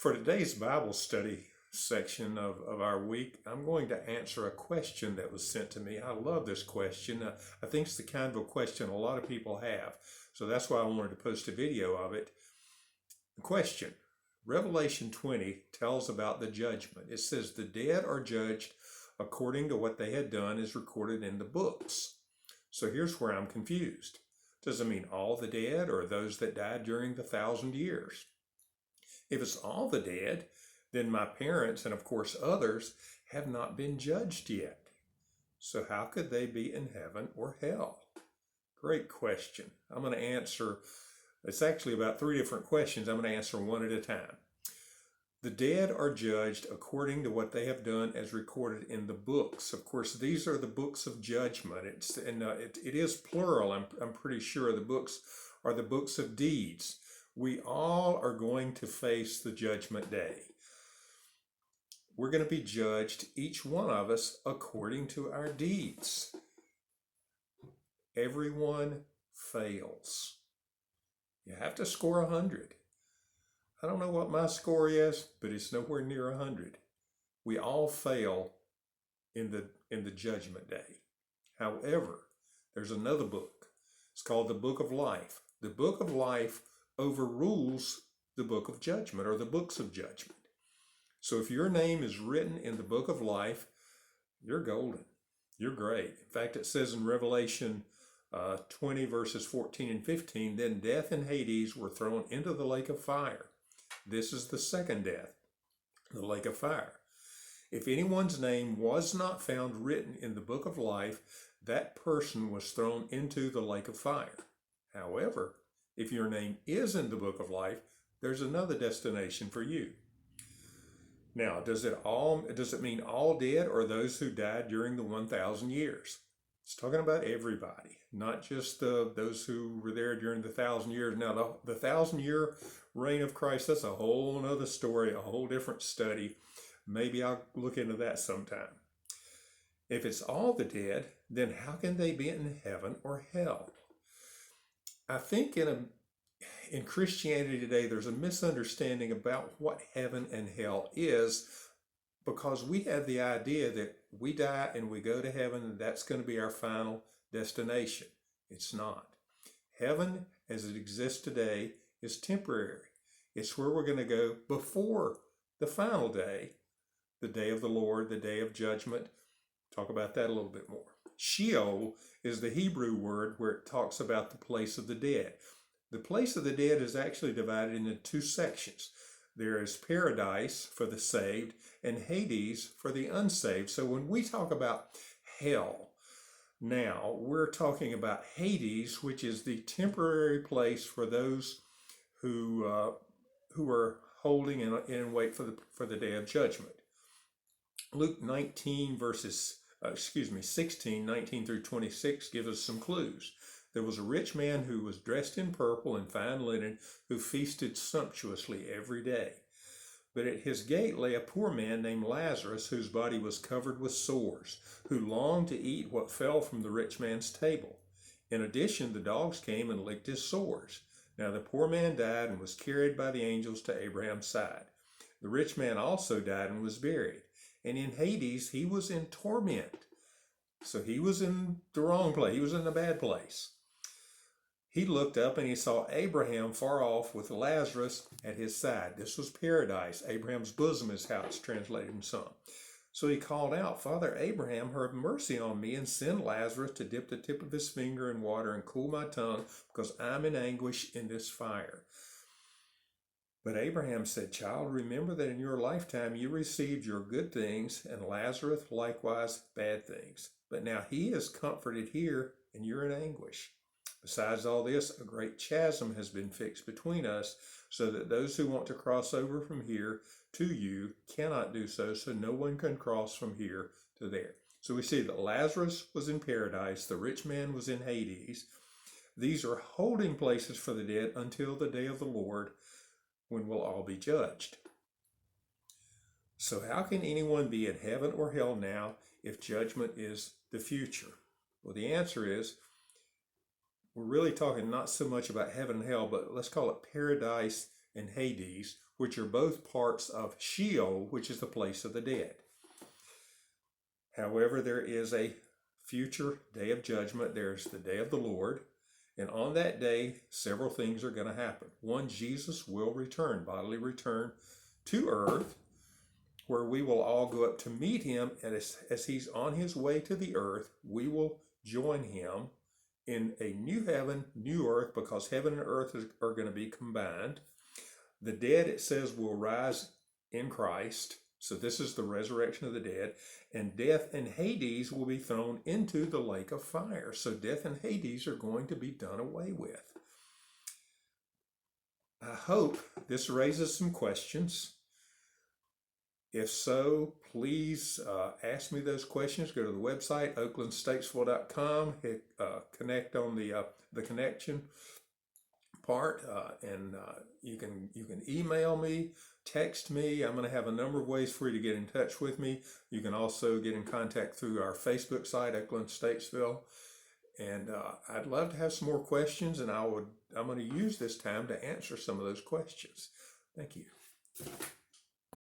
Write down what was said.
For today's Bible study section of our week, I'm going to answer a question that was sent to me. I love this question. I think it's the kind of a question a lot of people have. So that's why I wanted to post a video of it. The question, Revelation 20 tells about the judgment. It says the dead are judged according to what they had done is recorded in the books. So here's where I'm confused. Does it mean all the dead or those that died during the 1,000 years? If it's all the dead, then my parents and of course others have not been judged yet. So how could they be in heaven or hell? Great question. I'm going to answer, it's actually about 3 different questions. I'm going to answer one at a time. The dead are judged according to what they have done as recorded in the books. Of course, these are the books of judgment. It is plural. I'm pretty sure the books are the books of deeds. We all are going to face the judgment day. We're going to be judged, each one of us, according to our deeds. Everyone fails. You have to score 100. I don't know what my score is, but it's nowhere near 100. We all fail in the judgment day. However, there's another book. It's called the Book of Life. The Book of Life overrules the Book of Judgment or the books of judgment. So if your name is written in the Book of Life, you're golden. You're great. In fact, it says in Revelation 20 verses 14 and 15, then death and Hades were thrown into the lake of fire. This is the second death, the lake of fire. If anyone's name was not found written in the book of life, that person was thrown into the lake of fire. However, if your name is in the book of life, there's another destination for you. Now, does it mean all dead or those who died during the 1,000 years? It's talking about everybody, not just those who were there during the 1,000 years. Now, the 1,000-year reign of Christ, that's a whole other story, a whole different study. Maybe I'll look into that sometime. If it's all the dead, then how can they be in heaven or hell? I think in Christianity today, there's a misunderstanding about what heaven and hell is, because we have the idea that we die and we go to heaven and that's going to be our final destination. It's not. Heaven, as it exists today, is temporary. It's where we're going to go before the final day, the day of the Lord, the day of judgment. Talk about that a little bit more. Sheol is the Hebrew word where it talks about the place of the dead. The place of the dead is actually divided into 2 sections. There is paradise for the saved and Hades for the unsaved. So when we talk about hell, now we're talking about Hades, which is the temporary place for those who are holding in wait for the day of judgment. Luke 16, 19 through 26 gives us some clues. There was a rich man who was dressed in purple and fine linen, who feasted sumptuously every day. But at his gate lay a poor man named Lazarus, whose body was covered with sores, who longed to eat what fell from the rich man's table. In addition, the dogs came and licked his sores. Now the poor man died and was carried by the angels to Abraham's side. The rich man also died and was buried. And in Hades, he was in torment. So he was in the wrong place. He was in the bad place. He looked up and he saw Abraham far off with Lazarus at his side. This was paradise. Abraham's bosom is how it's translated in some. So he called out, Father Abraham, have mercy on me and send Lazarus to dip the tip of his finger in water and cool my tongue, because I'm in anguish in this fire. But Abraham said, Child, remember that in your lifetime you received your good things, and Lazarus likewise bad things. But now he is comforted here, and you're in anguish. Besides all this, a great chasm has been fixed between us, so that those who want to cross over from here to you cannot do so, so no one can cross from here to there. So we see that Lazarus was in paradise, the rich man was in Hades. These are holding places for the dead until the day of the Lord, when we'll all be judged. So how can anyone be in heaven or hell now if judgment is the future? Well, the answer is, we're really talking not so much about heaven and hell, but let's call it paradise and Hades, which are both parts of Sheol, which is the place of the dead. However, there is a future day of judgment. There's the day of the Lord. And on that day, several things are going to happen. One, Jesus will return, bodily return to earth, where we will all go up to meet him. And as he's on his way to the earth, we will join him in a new heaven, new earth, because heaven and earth are going to be combined. The dead, it says, will rise in Christ. So this is the resurrection of the dead. And death and Hades will be thrown into the lake of fire. So death and Hades are going to be done away with. I hope this raises some questions. If so, please ask me those questions. Go to the website, oaklandstatesville.com, hit connect on the connection part, and you can email me, text me. I'm going to have a number of ways for you to get in touch with me. You can also get in contact through our Facebook site, Oakland Statesville. And I'd love to have some more questions, and I'm going to use this time to answer some of those questions. Thank you.